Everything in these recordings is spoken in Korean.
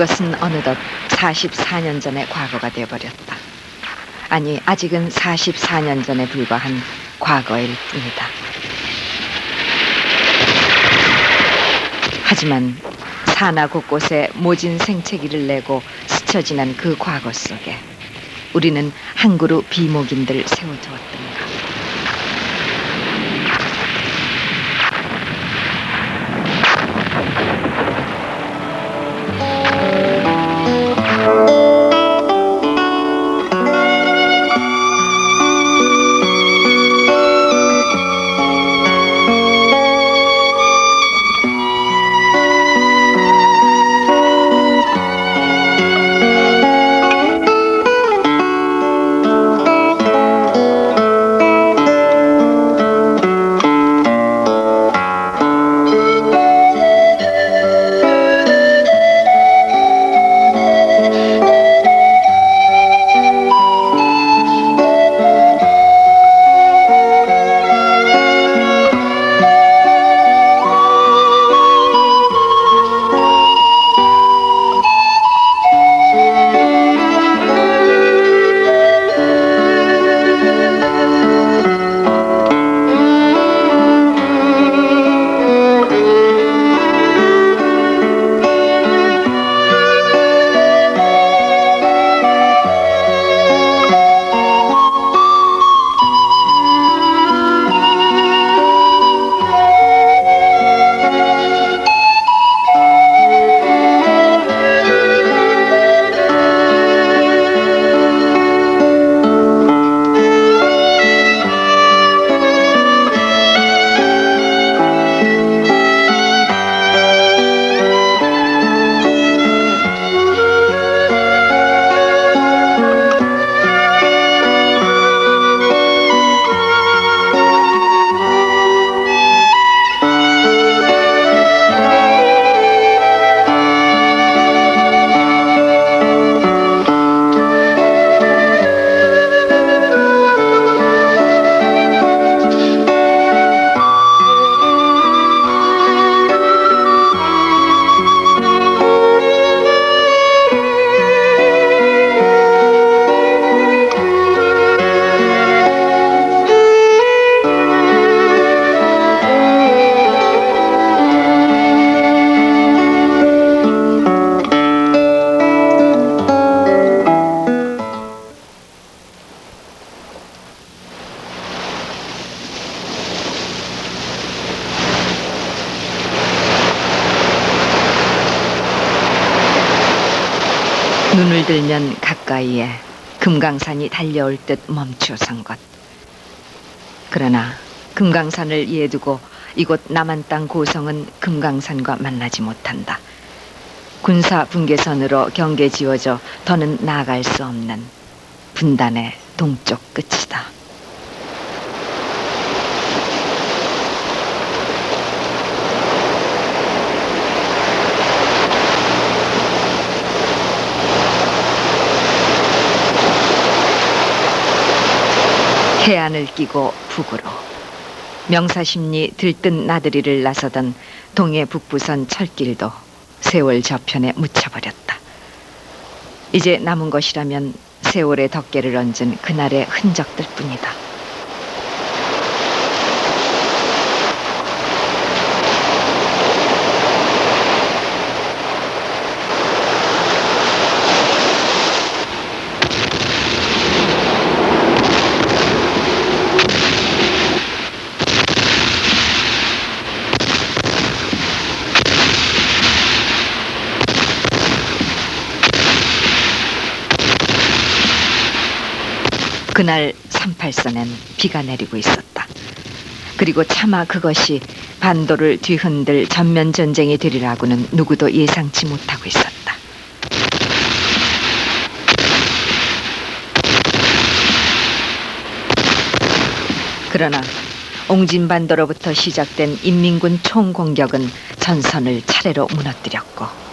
그것은 어느덧 44년 전의 과거가 되어버렸다. 아니, 아직은 44년 전에 불과한 과거일 뿐이다. 하지만 산하 곳곳에 모진 생채기를 내고 스쳐 지난 그 과거 속에 우리는 한 그루 비목인들 세워두었던가. 눈을 들면 가까이에 금강산이 달려올 듯 멈추어선 것. 그러나 금강산을 이에 두고 이곳 남한 땅 고성은 금강산과 만나지 못한다. 군사 분계선으로 경계 지어져 더는 나아갈 수 없는 분단의 동쪽 끝이다. 해안을 끼고 북으로 명사십리 들뜬 나들이를 나서던 동해 북부선 철길도 세월 저편에 묻혀버렸다. 이제 남은 것이라면 세월의 덮개를 얹은 그날의 흔적들 뿐이다. 그날 38선엔 비가 내리고 있었다. 그리고 차마 그것이 반도를 뒤흔들 전면전쟁이 되리라고는 누구도 예상치 못하고 있었다. 그러나 옹진반도로부터 시작된 인민군 총공격은 전선을 차례로 무너뜨렸고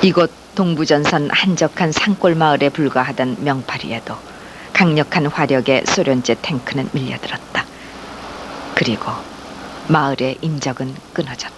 이곳 동부전선 한적한 산골 마을에 불과하던 명파리에도 강력한 화력의 소련제 탱크는 밀려들었다. 그리고 마을의 인적은 끊어졌다.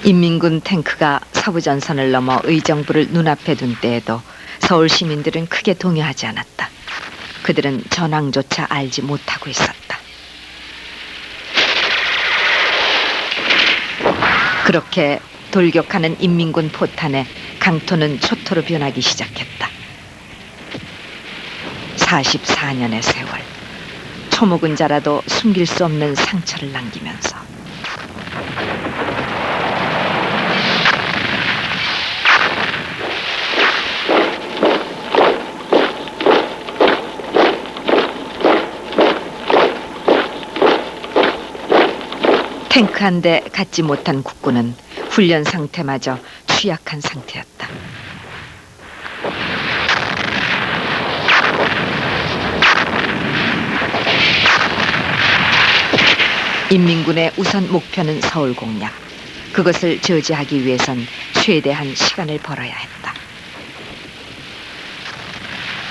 인민군 탱크가 서부전선을 넘어 의정부를 눈앞에 둔 때에도 서울 시민들은 크게 동요하지 않았다. 그들은 전황조차 알지 못하고 있었다. 그렇게 돌격하는 인민군 포탄에 강토는 초토로 변하기 시작했다. 44년의 세월, 초목은 자라도 숨길 수 없는 상처를 남기면서 탱크 한 대 갖지 못한 국군은 훈련 상태마저 취약한 상태였다. 인민군의 우선 목표는 서울 공략. 그것을 저지하기 위해선 최대한 시간을 벌어야 했다.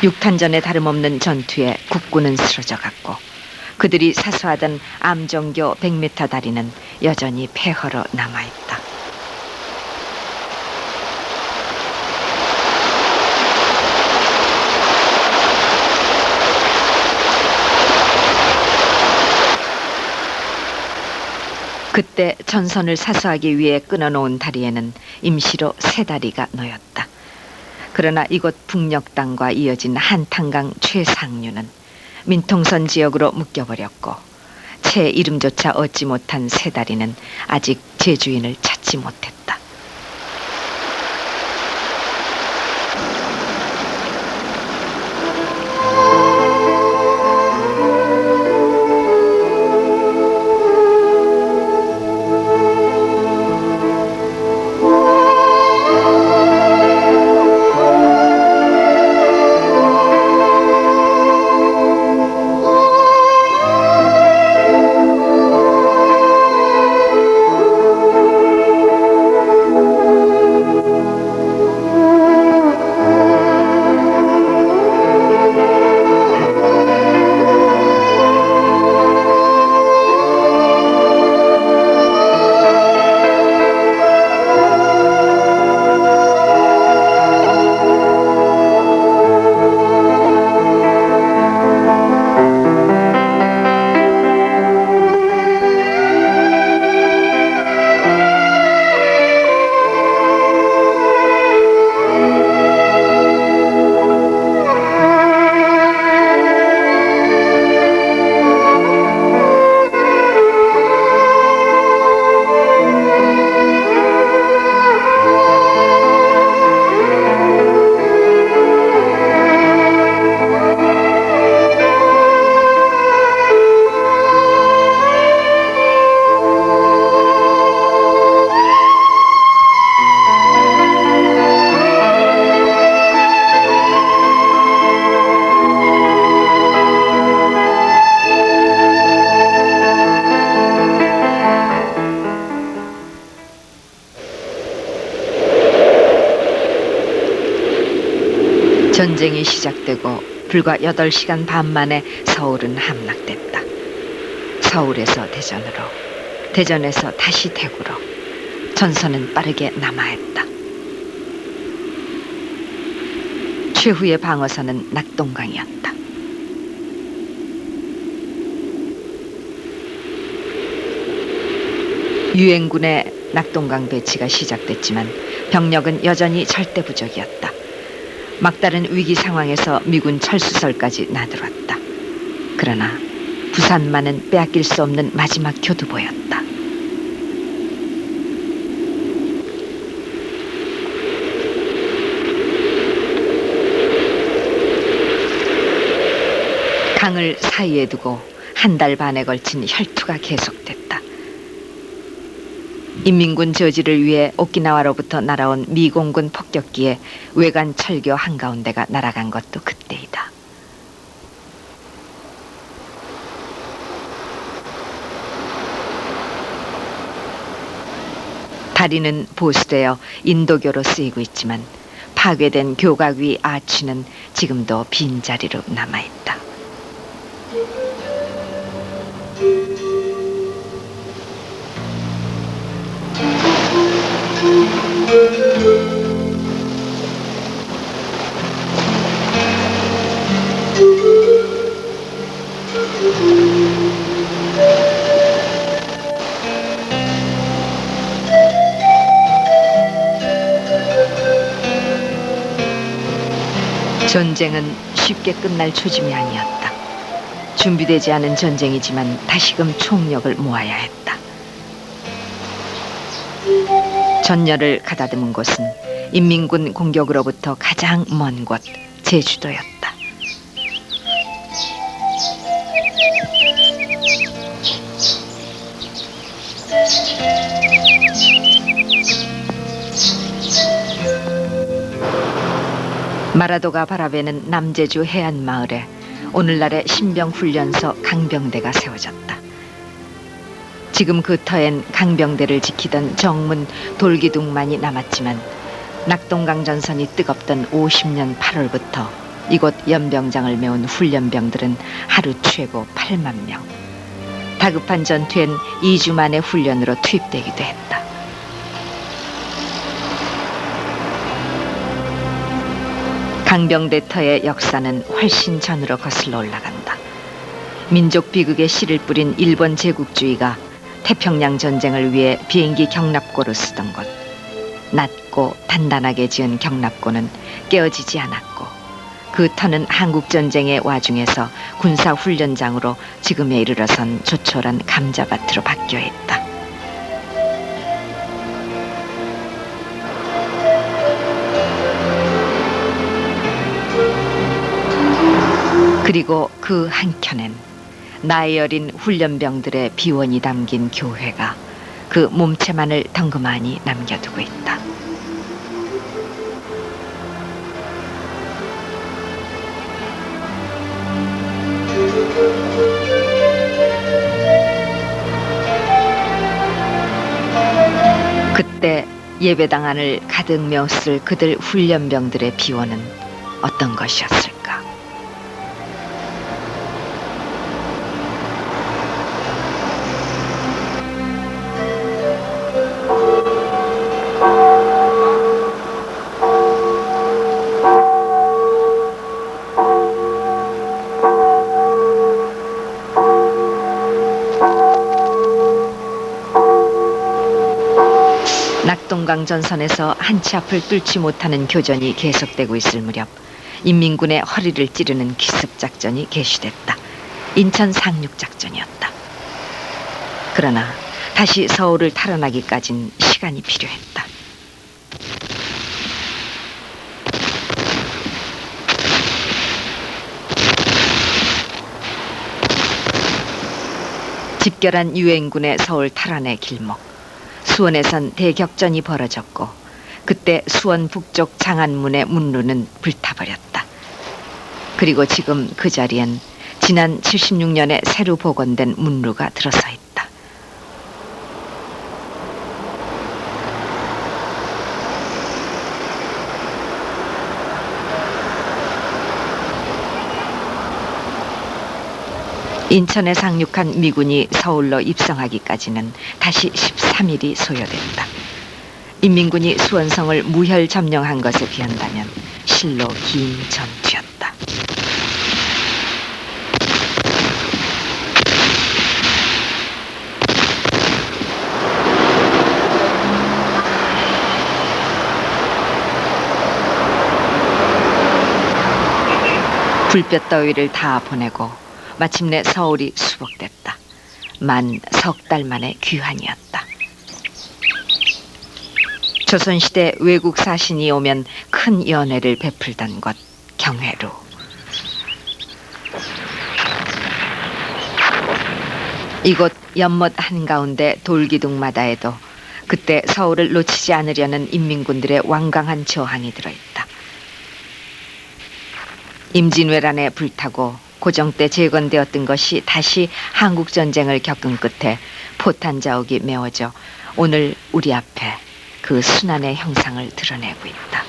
6탄전에 다름없는 전투에 국군은 쓰러져갔고 그들이 사수하던 암정교 100m 다리는 여전히 폐허로 남아있다. 그때 전선을 사수하기 위해 끊어놓은 다리에는 임시로 세 다리가 놓였다. 그러나 이곳 북녘땅과 이어진 한탄강 최상류는 민통선 지역으로 묶여버렸고 채 이름조차 얻지 못한 세 다리는 아직 제주인을 찾지 못했다. 전쟁이 시작되고 불과 8시간 반 만에 서울은 함락됐다. 서울에서 대전으로, 대전에서 다시 대구로 전선은 빠르게 남하했다. 최후의 방어선은 낙동강이었다. 유엔군의 낙동강 배치가 시작됐지만 병력은 여전히 절대 부족이었다. 막다른 위기 상황에서 미군 철수설까지 나들었다. 그러나 부산만은 빼앗길 수 없는 마지막 교두보였다. 강을 사이에 두고 한 달 반에 걸친 혈투가 계속됐다. 인민군 저지를 위해 오키나와로부터 날아온 미공군 폭격기에 외관 철교 한가운데가 날아간 것도 그때이다. 다리는 보수되어 인도교로 쓰이고 있지만 파괴된 교각 위 아치는 지금도 빈자리로 남아있다. 전쟁은 쉽게 끝날 초짐이 아니었다. 준비되지 않은 전쟁이지만 다시금 총력을 모아야 했다. 전열을 가다듬은 곳은 인민군 공격으로부터 가장 먼 곳 제주도였다. 마라도가 바라보는 남제주 해안마을에 오늘날의 신병훈련소 강병대가 세워졌다. 지금 그 터엔 강병대를 지키던 정문 돌기둥만이 남았지만 낙동강 전선이 뜨겁던 50년 8월부터 이곳 연병장을 메운 훈련병들은 하루 최고 8만 명. 다급한 전투엔 2주 만에 훈련으로 투입되기도 했다. 강병대터의 역사는 훨씬 전으로 거슬러 올라간다. 민족 비극의 씨를 뿌린 일본 제국주의가 태평양 전쟁을 위해 비행기 경납고를 쓰던 곳. 낮고 단단하게 지은 경납고는 깨어지지 않았고 그 터는 한국전쟁의 와중에서 군사훈련장으로 지금에 이르러선 조촐한 감자밭으로 바뀌어 있다. 그리고 그 한켠엔 나이 어린 훈련병들의 비원이 담긴 교회가 그 몸체만을 덩그마니 남겨두고 있다. 그때 예배당 안을 가득 메웠을 그들 훈련병들의 비원은 어떤 것이었을까? 낙동강 전선에서 한치 앞을 뚫지 못하는 교전이 계속되고 있을 무렵 인민군의 허리를 찌르는 기습작전이 개시됐다. 인천 상륙작전이었다. 그러나 다시 서울을 탈환하기까진 시간이 필요했다. 집결한 유엔군의 서울 탈환의 길목. 수원에선 대격전이 벌어졌고 그때 수원 북쪽 장안문의 문루는 불타버렸다. 그리고 지금 그 자리엔 지난 76년에 새로 복원된 문루가 들어서 있다. 인천에 상륙한 미군이 서울로 입성하기까지는 다시 13일이 소요됐다. 인민군이 수원성을 무혈 점령한 것에 비한다면 실로 긴 전투였다. 불볕 더위를 다 보내고 마침내 서울이 수복됐다. 만 석 달 만의 귀환이었다. 조선시대 외국 사신이 오면 큰 연회를 베풀던 곳 경회로. 이곳 연못 한가운데 돌기둥마다에도 그때 서울을 놓치지 않으려는 인민군들의 완강한 저항이 들어있다. 임진왜란에 불타고 고종 때 재건되었던 것이 다시 한국전쟁을 겪은 끝에 포탄 자욱이 메워져 오늘 우리 앞에 그 순환의 형상을 드러내고 있다.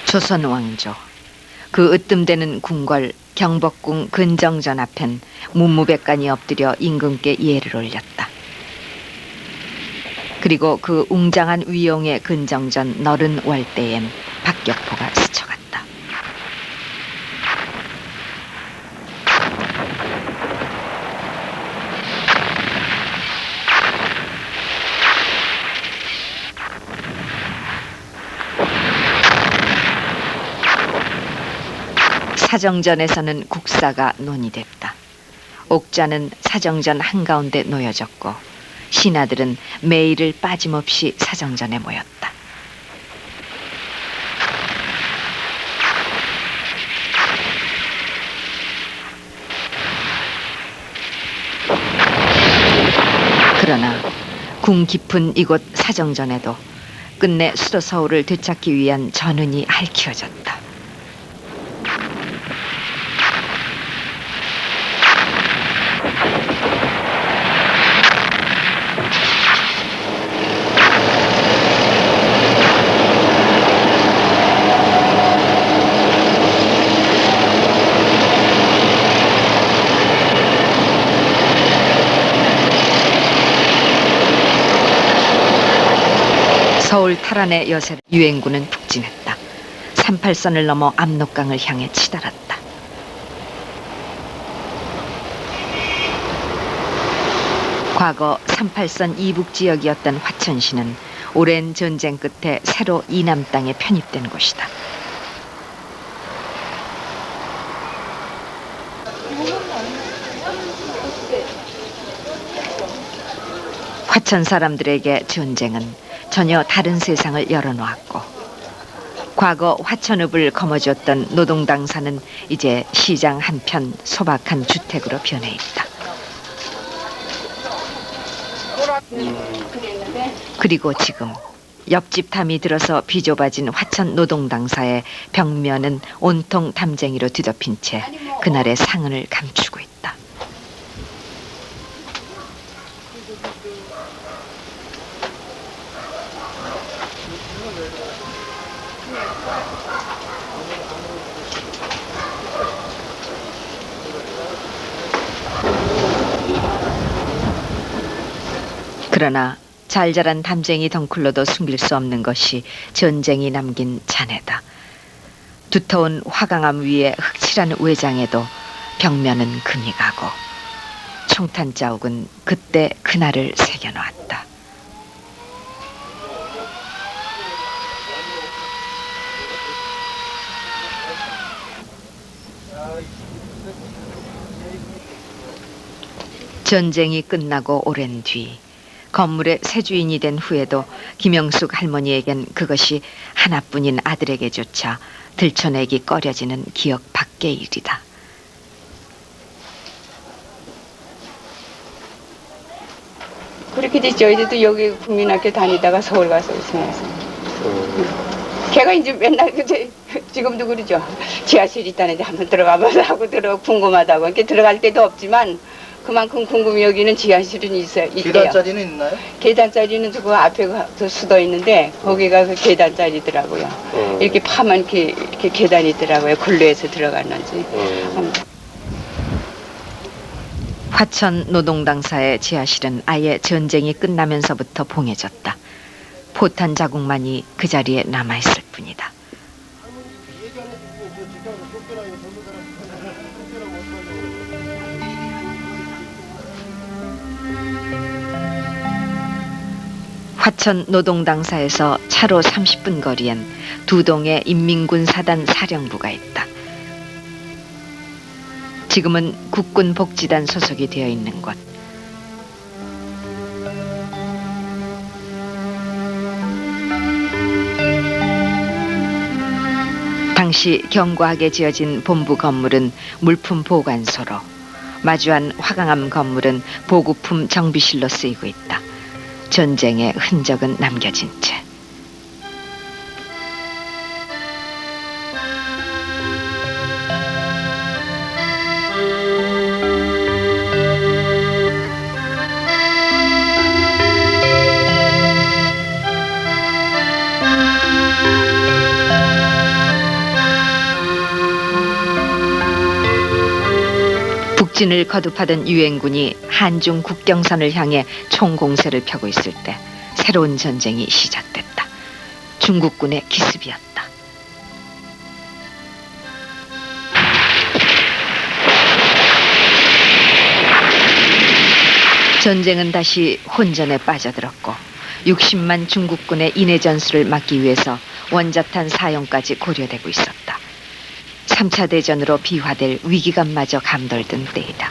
조선 왕조, 그 으뜸되는 궁궐 경복궁 근정전 앞엔 문무백관이 엎드려 임금께 예를 올렸다. 그리고 그 웅장한 위용의 근정전 너른 월대엔 박격포가 스쳐갔다. 사정전에서는 국사가 논의됐다. 옥자는 사정전 한가운데 놓여졌고 신하들은 매일을 빠짐없이 사정전에 모였다. 그러나 궁 깊은 이곳 사정전에도 끝내 수도 서울을 되찾기 위한 전운이 할퀴어졌다. 서울 탈환의 여세를 유엔군은 북진했다. 38선을 넘어 압록강을 향해 치달았다. 과거 38선 이북 지역이었던 화천시는 오랜 전쟁 끝에 새로 이남 땅에 편입된 곳이다. 화천 사람들에게 전쟁은 전혀 다른 세상을 열어놓았고 과거 화천읍을 거머쥐었던 노동당사는 이제 시장 한편 소박한 주택으로 변해 있다. 그리고 지금 옆집 담이 들어서 비좁아진 화천 노동당사의 벽면은 온통 담쟁이로 뒤덮인 채 그날의 상흔을 감추고 있다. 그러나 잘 자란 담쟁이 덩쿨로도 숨길 수 없는 것이 전쟁이 남긴 잔해다. 두터운 화강암 위에 흑칠한 외장에도 벽면은 금이 가고 총탄 자욱은 그때 그날을 새겨놓았다. 전쟁이 끝나고 오랜 뒤 건물의 새 주인이 된 후에도 김영숙 할머니에겐 그것이 하나뿐인 아들에게조차 들춰내기 꺼려지는 기억 밖의 일이다. 그렇게 됐죠. 저희도 여기 국민학교 다니다가 서울 가서 생활했어요. 걔가 이제 맨날 지금도 그러죠. 지하실 있다는데 한번 들어가봐서 하고 궁금하다고. 이렇게 들어갈 데도 없지만 그만큼 궁금히 여기는 지하실은 있대요. 계단짜리는 있나요? 계단짜리는 그 앞에 그 수도 있는데 거기가 그 계단짜리더라고요. 이렇게 파면 이렇게 계단이 있더라고요. 근로에서 들어갔는지. 화천 노동당사의 지하실은 아예 전쟁이 끝나면서부터 봉해졌다. 포탄 자국만이 그 자리에 남아있을 뿐이다. 화천 노동당사에서 차로 30분 거리엔 두 동의 인민군 사단 사령부가 있다. 지금은 국군 복지단 소속이 되어 있는 곳. 당시 견고하게 지어진 본부 건물은 물품 보관소로, 마주한 화강암 건물은 보급품 정비실로 쓰이고 있다. 전쟁의 흔적은 남겨진 채. 북진을 거듭하던 유엔군이 한중 국경선을 향해 총공세를 펴고 있을 때 새로운 전쟁이 시작됐다. 중국군의 기습이었다. 전쟁은 다시 혼전에 빠져들었고 60만 중국군의 인해 전술을 막기 위해서 원자탄 사용까지 고려되고 있었다. 3차 대전으로 비화될 위기감마저 감돌던 때이다.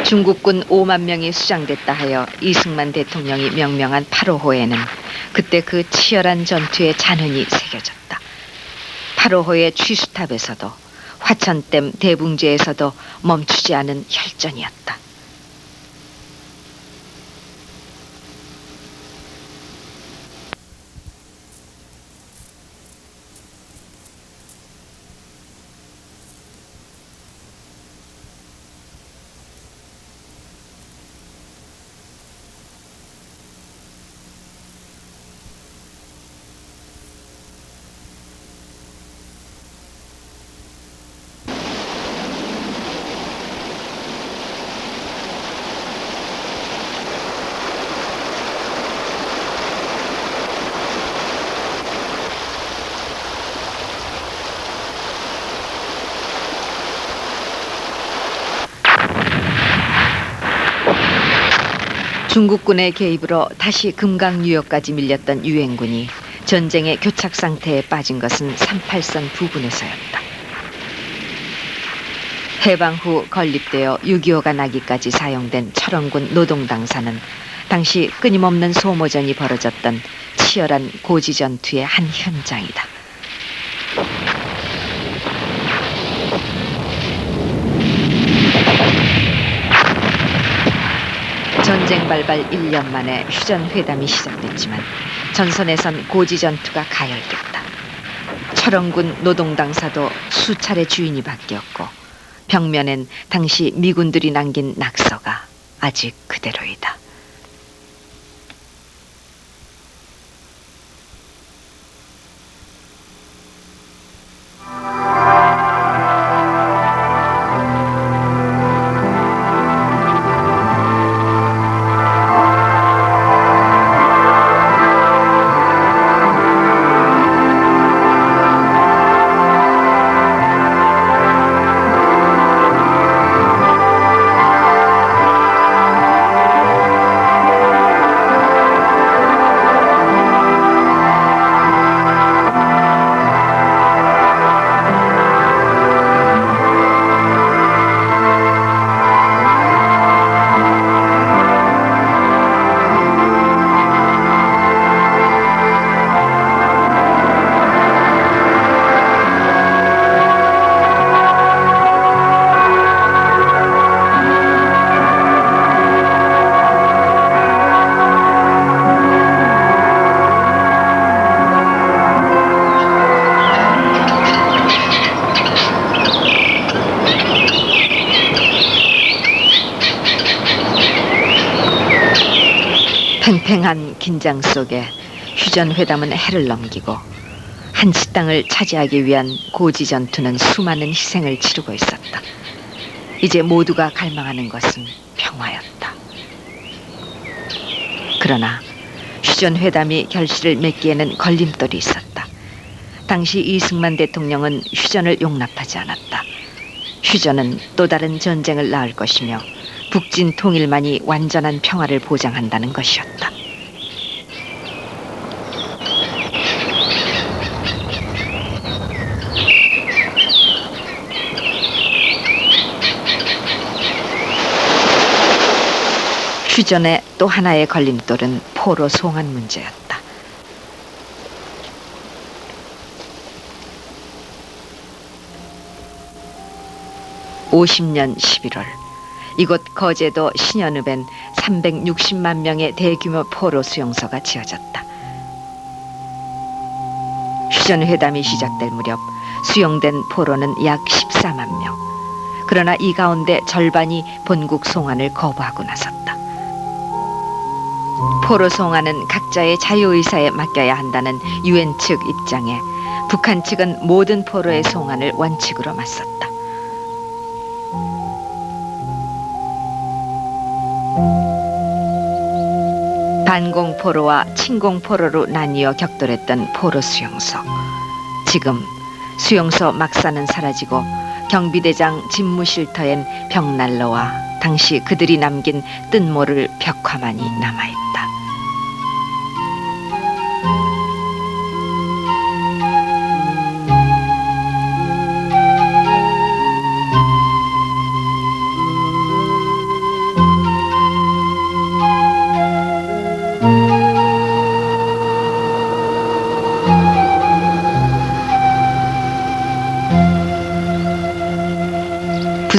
중국군 5만 명이 수장됐다 하여 이승만 대통령이 명명한 8.5호에는 그때 그 치열한 전투의 잔흔이 새겨졌다. 8.5호의 취수탑에서도 화천댐 대붕제에서도 멈추지 않은 혈전이었다. 중국군의 개입으로 다시 금강 유역까지 밀렸던 유엔군이 전쟁의 교착 상태에 빠진 것은 38선 부근에서였다. 해방 후 건립되어 6.25가 나기까지 사용된 철원군 노동당사는 당시 끊임없는 소모전이 벌어졌던 치열한 고지전투의 한 현장이다. 전쟁 발발 1년 만에 휴전회담이 시작됐지만 전선에선 고지전투가 가열됐다. 철원군 노동당사도 수차례 주인이 바뀌었고 벽면엔 당시 미군들이 남긴 낙서가 아직 그대로이다. 팽팽한 긴장 속에 휴전회담은 해를 넘기고 한치 땅을 차지하기 위한 고지전투는 수많은 희생을 치르고 있었다. 이제 모두가 갈망하는 것은 평화였다. 그러나 휴전회담이 결실을 맺기에는 걸림돌이 있었다. 당시 이승만 대통령은 휴전을 용납하지 않았다. 휴전은 또 다른 전쟁을 낳을 것이며 북진 통일만이 완전한 평화를 보장한다는 것이었다. 휴전의 또 하나의 걸림돌은 포로 송환 문제였다. (50년 11월) 이곳 거제도 신현읍엔 360만 명의 대규모 포로 수용소가 지어졌다. 휴전회담이 시작될 무렵 수용된 포로는 약 14만 명. 그러나 이 가운데 절반이 본국 송환을 거부하고 나섰다. 포로 송환은 각자의 자유의사에 맡겨야 한다는 유엔 측 입장에 북한 측은 모든 포로의 송환을 원칙으로 맞섰다. 반공포로와 침공포로로 나뉘어 격돌했던 포로 수용소. 지금 수용소 막사는 사라지고 경비대장 집무 쉴터엔 벽난로와 당시 그들이 남긴 뜬모를 벽화만이 남아있다.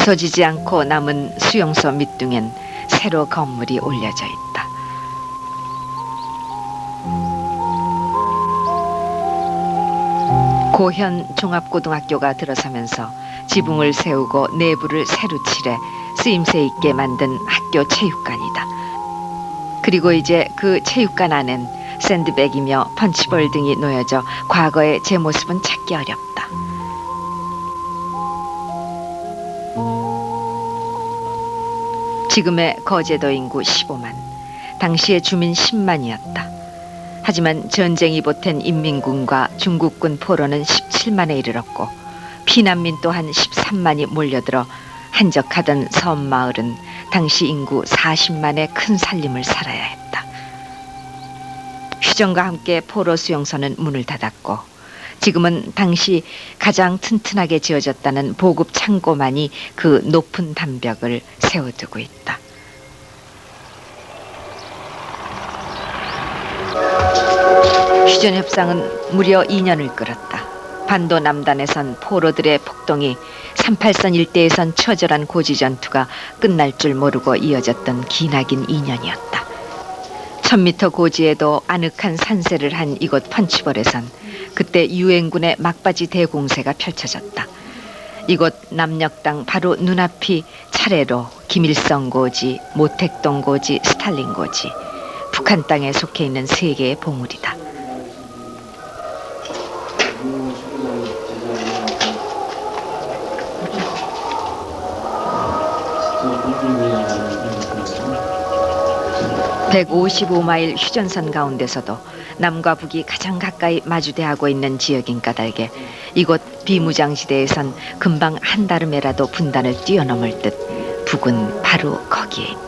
부서지지 않고 남은 수용소 밑둥엔 새로 건물이 올려져 있다. 고현 종합고등학교가 들어서면서 지붕을 세우고 내부를 새로 칠해 쓰임새 있게 만든 학교 체육관이다. 그리고 이제 그 체육관 안엔 샌드백이며 펀치볼 등이 놓여져 과거의 제 모습은 찾기 어렵다. 지금의 거제도 인구 15만, 당시의 주민 10만이었다. 하지만 전쟁이 보탠 인민군과 중국군 포로는 17만에 이르렀고 피난민 또한 13만이 몰려들어 한적하던 섬마을은 당시 인구 40만의 큰 살림을 살아야 했다. 휴전과 함께 포로 수용소는 문을 닫았고 지금은 당시 가장 튼튼하게 지어졌다는 보급 창고만이 그 높은 담벽을 세워두고 있다. 휴전 협상은 무려 2년을 끌었다. 반도 남단에선 포로들의 폭동이 38선 일대에선 처절한 고지 전투가 끝날 줄 모르고 이어졌던 기나긴 2년이었다. 1000m 고지에도 아늑한 산세를 한 이곳 펀치볼에선 그때 유엔군의 막바지 대공세가 펼쳐졌다. 이곳 남녘땅 바로 눈앞이 차례로 김일성 고지, 모택동 고지, 스탈린 고지, 북한 땅에 속해 있는 세 개의 보물이다. (155마일) 휴전선 가운데서도 남과 북이 가장 가까이 마주대하고 있는 지역인 까닭에 이곳 비무장지대에선 금방 한달음에라도 분단을 뛰어넘을 듯 북은 바로 거기에 있다.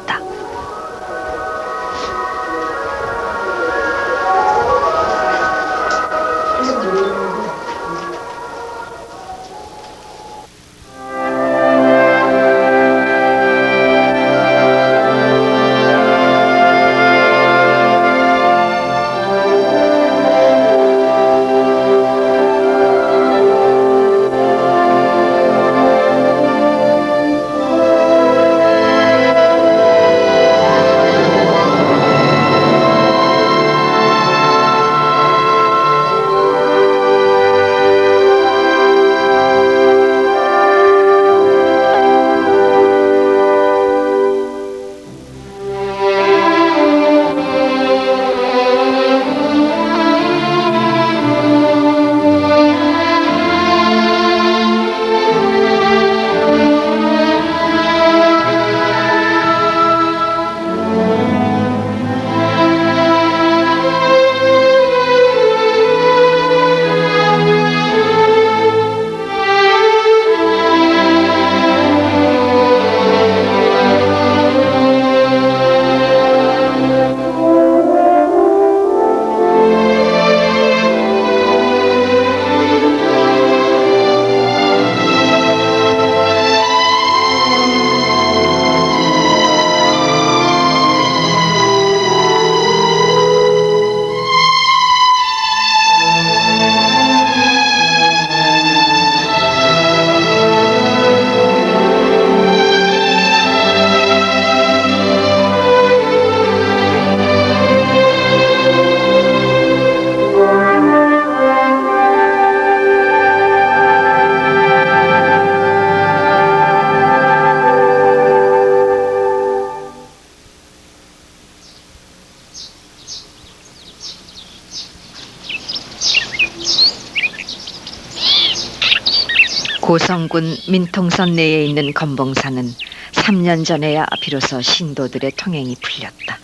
고성군 민통선 내에 있는 검봉사는 3년 전에야 비로소 신도들의 통행이 풀렸다.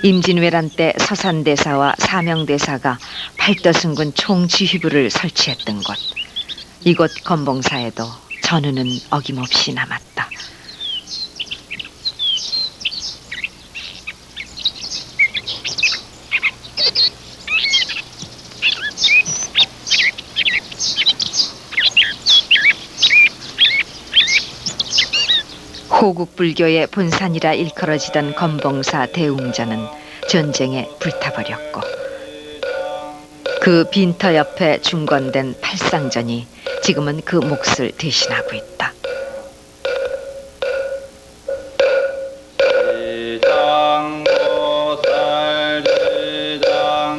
임진왜란 때 서산대사와 사명대사가 팔도승군 총지휘부를 설치했던 곳. 이곳 검봉사에도 전우는 어김없이 남았다. 호국불교의 본산이라 일컬어지던 검봉사 대웅전은 전쟁에 불타버렸고 그 빈터 옆에 중건된 팔상전이 지금은 그 몫을 대신하고 있다.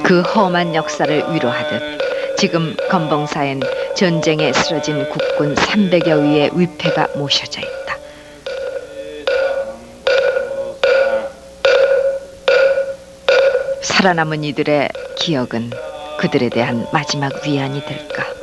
그 험한 역사를 위로하듯 지금 검봉사엔 전쟁에 쓰러진 국군 300여 위의 위패가 모셔져 있다. 살아남은 이들의 기억은 그들에 대한 마지막 위안이 될까?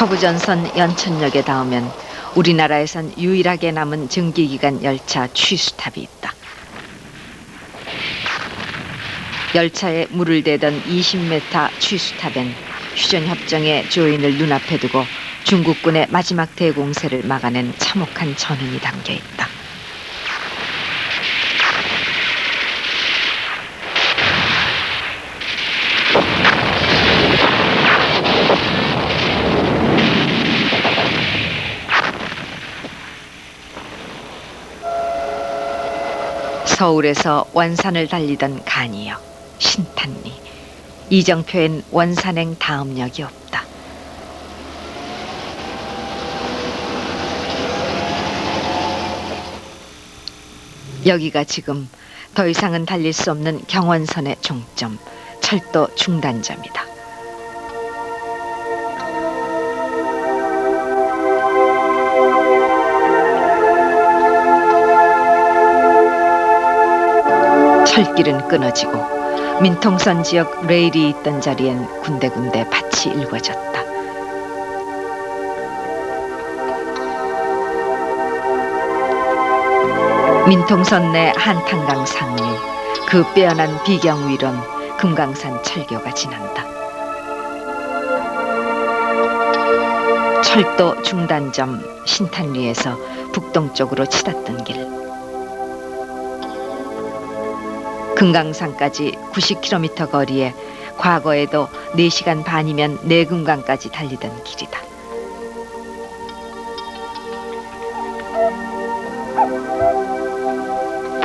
서부전선 연천역에 닿으면 우리나라에선 유일하게 남은蒸기기관 열차 취수탑이 있다. 열차에 물을 대던 20m 취수탑엔 휴전협정의 조인을 눈앞에 두고 중국군의 마지막 대공세를 막아낸 참혹한 전운이 담겨 있다. 서울에서 원산을 달리던 간이역, 신탄리, 이정표엔 원산행 다음 역이 없다. 여기가 지금 더 이상은 달릴 수 없는 경원선의 종점, 철도 중단점이다. 철길은 끊어지고 민통선 지역 레일이 있던 자리엔 군데군데 밭이 일궈졌다. 민통선 내 한탄강 상류, 그 빼어난 비경 위론 금강산 철교가 지난다. 철도 중단점 신탄리에서 북동쪽으로 치닫던 길, 금강산까지 90km 거리에 과거에도 4시간 반이면 내금강까지 달리던 길이다.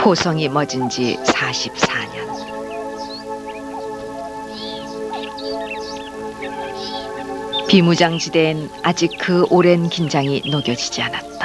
포성이 멎은 지 44년. 비무장지대엔 아직 그 오랜 긴장이 녹여지지 않았다.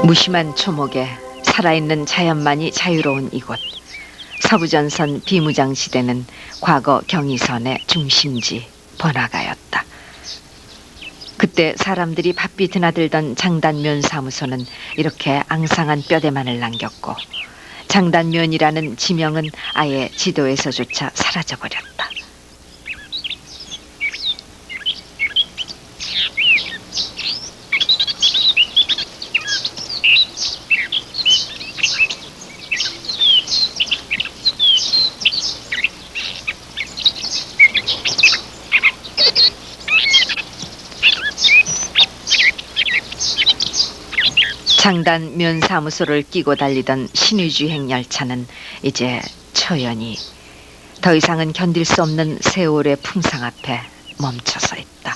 무심한 초목에 살아있는 자연만이 자유로운 이곳. 서부전선 비무장지대는 과거 경의선의 중심지 번화가였다. 그때 사람들이 바삐 드나들던 장단면 사무소는 이렇게 앙상한 뼈대만을 남겼고 장단면이라는 지명은 아예 지도에서조차 사라져버렸다. 장단면 사무소를 끼고 달리던 신의주행 열차는 이제 초연히 더 이상은 견딜 수 없는 세월의 풍상 앞에 멈춰서 있다.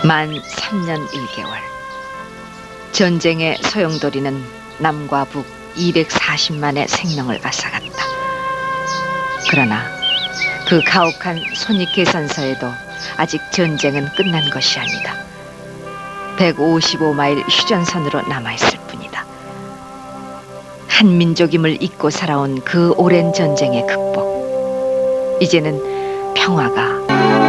만 3년 1개월. 전쟁의 소용돌이는 남과 북 240만의 생명을 앗아갔다. 그러나 그 가혹한 손익계산서에도 아직 전쟁은 끝난 것이 아니다. 155마일 휴전선으로 남아있을 뿐이다. 한민족임을 잊고 살아온 그 오랜 전쟁의 극복. 이제는 평화가